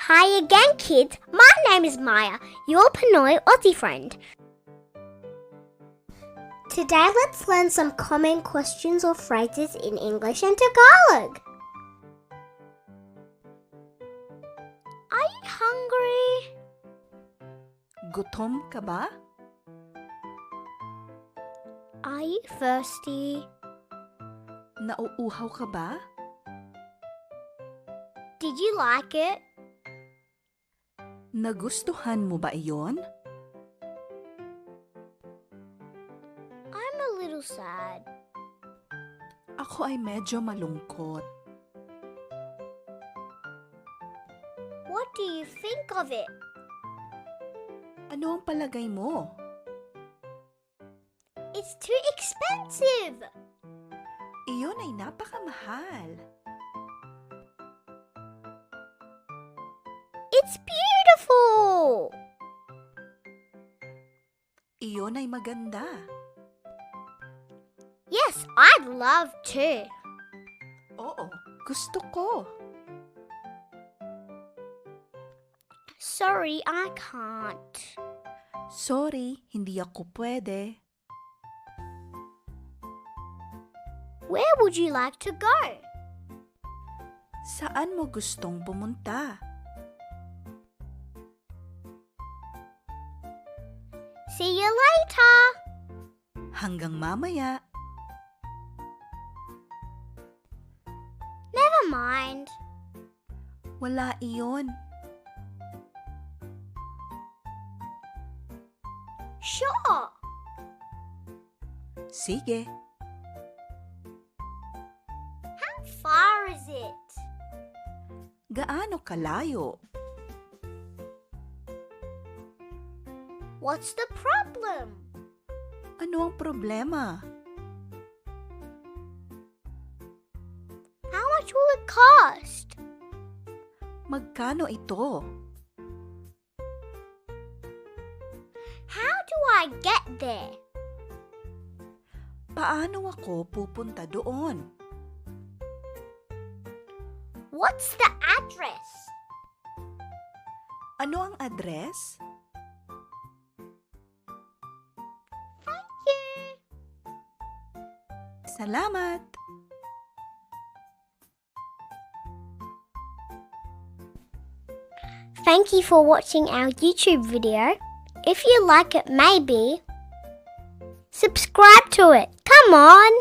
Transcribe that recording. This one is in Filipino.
Hi again, kids. My name is Maya, your Pinoy Aussie friend. Today, let's learn some common questions or phrases in English and Tagalog. Are you hungry? Gutom ka ba? Are you thirsty? Nauuhaw ka ba? Did you like it? Nagustuhan mo ba iyon? I'm a little sad. Ako ay medyo malungkot. What do you think of it? Ano ang palagay mo? It's too expensive. Iyon ay napakamahal. It's beautiful. Iyon ay maganda. Yes, I'd love to. Oo, gusto ko. Sorry, I can't. Sorry, hindi ako pwede. Where would you like to go? Saan mo gustong pumunta? See you later. Hanggang mamaya. Never mind. Wala iyon. Sure. Sige. How far is it? Gaano kalayo? What's the problem? Ano ang problema? How much will it cost? Magkano ito? How do I get there? Paano ako pupunta doon? What's the address? Ano ang address? Thank you. Salamat! Thank you for watching our YouTube video. If you like it, maybe subscribe to it. Come on!